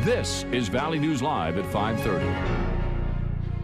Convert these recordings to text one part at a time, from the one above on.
This is Valley News Live at 5:30.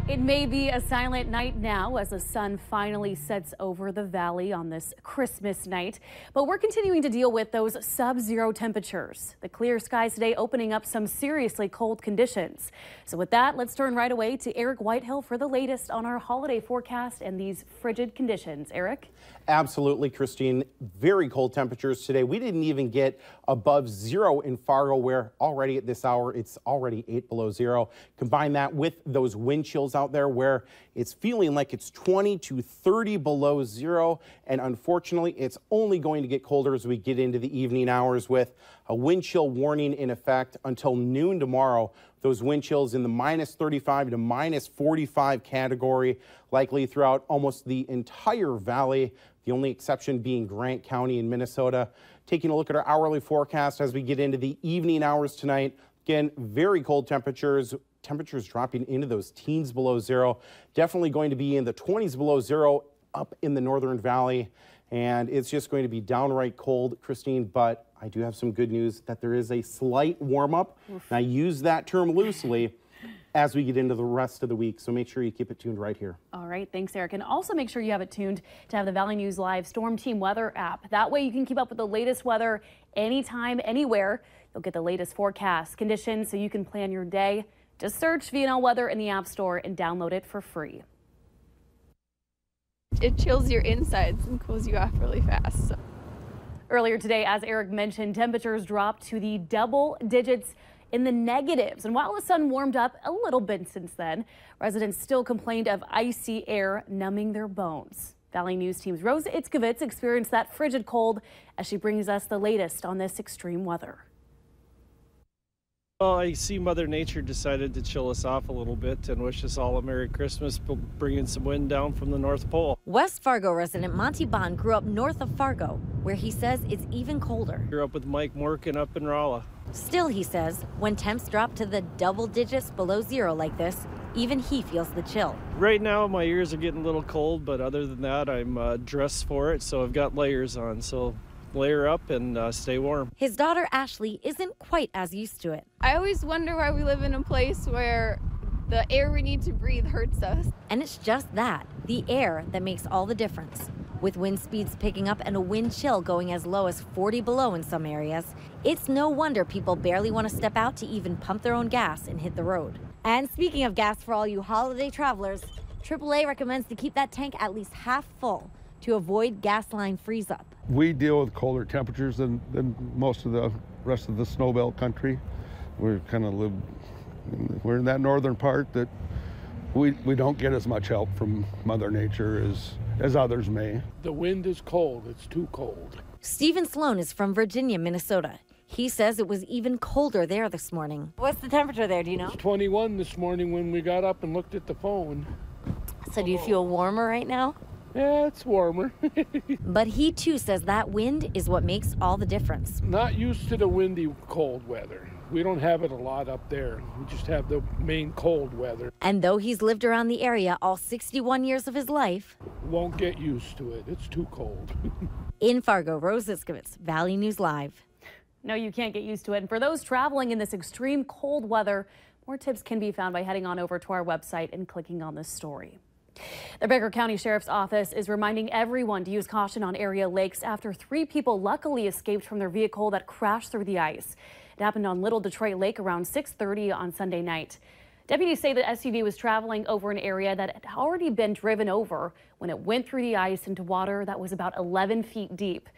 It may be a silent night now as the sun finally sets over the valley on this Christmas night, but we're continuing to deal with those sub-zero temperatures. The clear skies today opening up some seriously cold conditions. So with that, let's turn right away to Eric Whitehill for the latest on our holiday forecast and these frigid conditions. Eric? Absolutely, Christine. Very cold temperatures today. We didn't even get above zero in Fargo, where already at this hour it's already 8 below zero. Combine that with those wind chills out there where it's feeling like it's 20 to 30 below zero. And unfortunately, it's only going to get colder as we get into the evening hours with a wind chill warning in effect until noon tomorrow. Those wind chills in the minus 35 to minus 45 category, likely throughout almost the entire valley. The only exception being Grant County in Minnesota. Taking a look at our hourly forecast as we get into the evening hours tonight. Again, very cold temperatures. Temperatures dropping into those teens below zero. Definitely going to be in the 20s below zero up in the Northern Valley. And it's just going to be downright cold, Christine, but I do have some good news that there is a slight warm up. And I use that term loosely as we get into the rest of the week. So make sure you keep it tuned right here. All right. Thanks, Eric. And also make sure you have it tuned to have the Valley News Live Storm Team Weather app. That way you can keep up with the latest weather anytime, anywhere. You'll get the latest forecast conditions so you can plan your day. Just search VNL Weather in the App Store and download it for free. It chills your insides and cools you off really fast. Earlier today, as Eric mentioned, temperatures dropped to the double digits in the negatives. And while the sun warmed up a little bit since then, residents still complained of icy air numbing their bones. Valley News Team's Rosa Itzkovitz experienced that frigid cold as she brings us the latest on this extreme weather. Well, I see Mother Nature decided to chill us off a little bit and wish us all a Merry Christmas, bringing some wind down from the North Pole. West Fargo resident Monty Bond grew up north of Fargo, where he says it's even colder. Grew up with Mike Morkin up in Rolla. Still, he says, when temps drop to the double digits below zero like this, even he feels the chill. Right now, my ears are getting a little cold, but other than that, I'm dressed for it, so I've got layers on. So layer up and stay warm. His daughter Ashley isn't quite as used to it. I always wonder why we live in a place where the air we need to breathe hurts us. And it's just that, the air, that makes all the difference. With wind speeds picking up and a wind chill going as low as 40 below in some areas, it's no wonder people barely want to step out to even pump their own gas and hit the road. And speaking of gas for all you holiday travelers, AAA recommends to keep that tank at least half full to avoid gas line freeze up. We deal with colder temperatures than most of the rest of the snowbelt country. We're in that northern part that we don't get as much help from Mother Nature as others may. The wind is cold. It's too cold. Stephen Sloan is from Virginia, Minnesota. He says it was even colder there this morning. What's the temperature there, do you know? It was 21 this morning when we got up and looked at the phone. So do you feel warmer right now? Yeah, it's warmer. But he too says that wind is what makes all the difference. Not used to the windy cold weather. We don't have it a lot up there. We just have the main cold weather. And though he's lived around the area all 61 years of his life, won't get used to it. It's too cold. In Fargo, Rosa Itzkovitz, Valley News Live. No, you can't get used to it. And for those traveling in this extreme cold weather, more tips can be found by heading on over to our website and clicking on this story. The Becker County Sheriff's Office is reminding everyone to use caution on area lakes after 3 people luckily escaped from their vehicle that crashed through the ice. It happened on Little Detroit Lake around 6:30 on Sunday night. Deputies say the SUV was traveling over an area that had already been driven over when it went through the ice into water that was about 11 feet deep.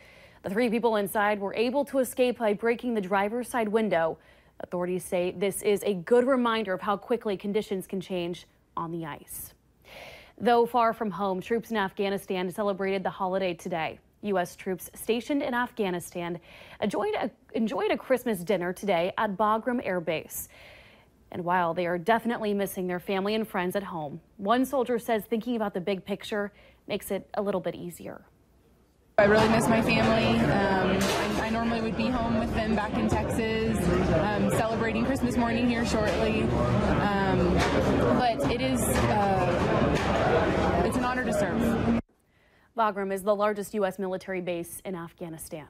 The 3 people inside were able to escape by breaking the driver's side window. Authorities say this is a good reminder of how quickly conditions can change on the ice. Though far from home, troops in Afghanistan celebrated the holiday today. U.S. troops stationed in Afghanistan enjoyed a Christmas dinner today at Bagram Air Base. And while they are definitely missing their family and friends at home, one soldier says thinking about the big picture makes it a little bit easier. I really miss my family. I normally would be home with them back in Texas, celebrating Christmas morning here shortly. But it's an honor to serve. Bagram is the largest U.S. military base in Afghanistan.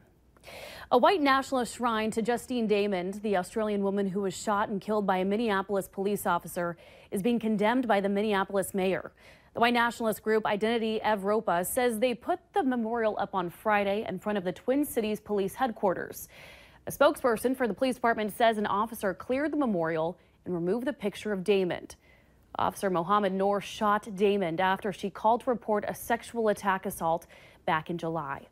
A white nationalist shrine to Justine Damond, the Australian woman who was shot and killed by a Minneapolis police officer, is being condemned by the Minneapolis mayor. The white nationalist group Identity Evropa says they put the memorial up on Friday in front of the Twin Cities Police headquarters. A spokesperson for the police department says an officer cleared the memorial and removed the picture of Damond. Officer Mohammed Noor shot Damond after she called to report a sexual attack assault back in July.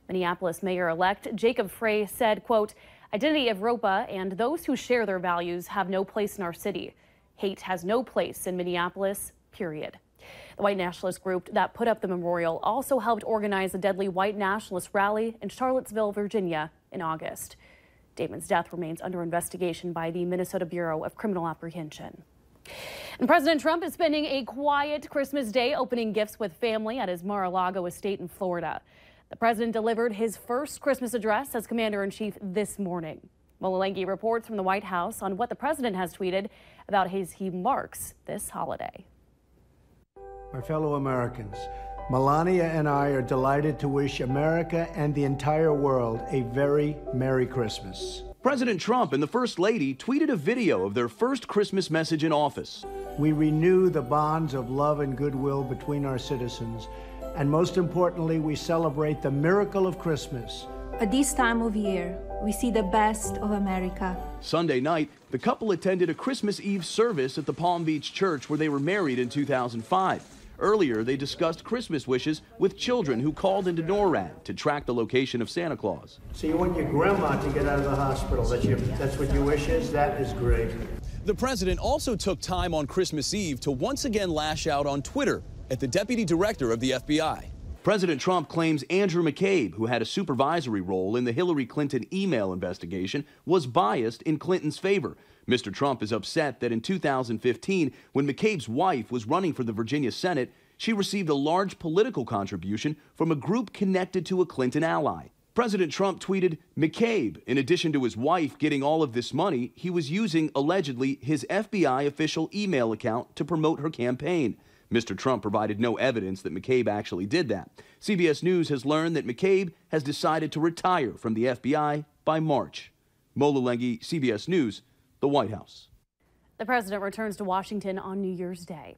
Minneapolis Mayor-elect Jacob Frey said, quote, "Identity Evropa and those who share their values have no place in our city. Hate has no place in Minneapolis, period." The white nationalist group that put up the memorial also helped organize a deadly white nationalist rally in Charlottesville, Virginia in August. Damond's death remains under investigation by the Minnesota Bureau of Criminal Apprehension. And President Trump is spending a quiet Christmas Day opening gifts with family at his Mar-a-Lago estate in Florida. The president delivered his first Christmas address as commander-in-chief this morning. Mola reports from the White House on what the president has tweeted about how he marks this holiday. My fellow Americans, Melania and I are delighted to wish America and the entire world a very Merry Christmas. President Trump and the First Lady tweeted a video of their first Christmas message in office. We renew the bonds of love and goodwill between our citizens, and most importantly, we celebrate the miracle of Christmas. At this time of year, we see the best of America. Sunday night, the couple attended a Christmas Eve service at the Palm Beach church where they were married in 2005. Earlier, they discussed Christmas wishes with children who called into NORAD to track the location of Santa Claus. So you want your grandma to get out of the hospital. That's what your wish is? That is great. The president also took time on Christmas Eve to once again lash out on Twitter at the deputy director of the FBI. President Trump claims Andrew McCabe, who had a supervisory role in the Hillary Clinton email investigation, was biased in Clinton's favor. Mr. Trump is upset that in 2015, when McCabe's wife was running for the Virginia Senate, she received a large political contribution from a group connected to a Clinton ally. President Trump tweeted, McCabe, in addition to his wife getting all of this money, he was using, allegedly, his FBI official email account to promote her campaign. Mr. Trump provided no evidence that McCabe actually did that. CBS News has learned that McCabe has decided to retire from the FBI by March. Mola Lenghi, CBS News, the White House. The president returns to Washington on New Year's Day.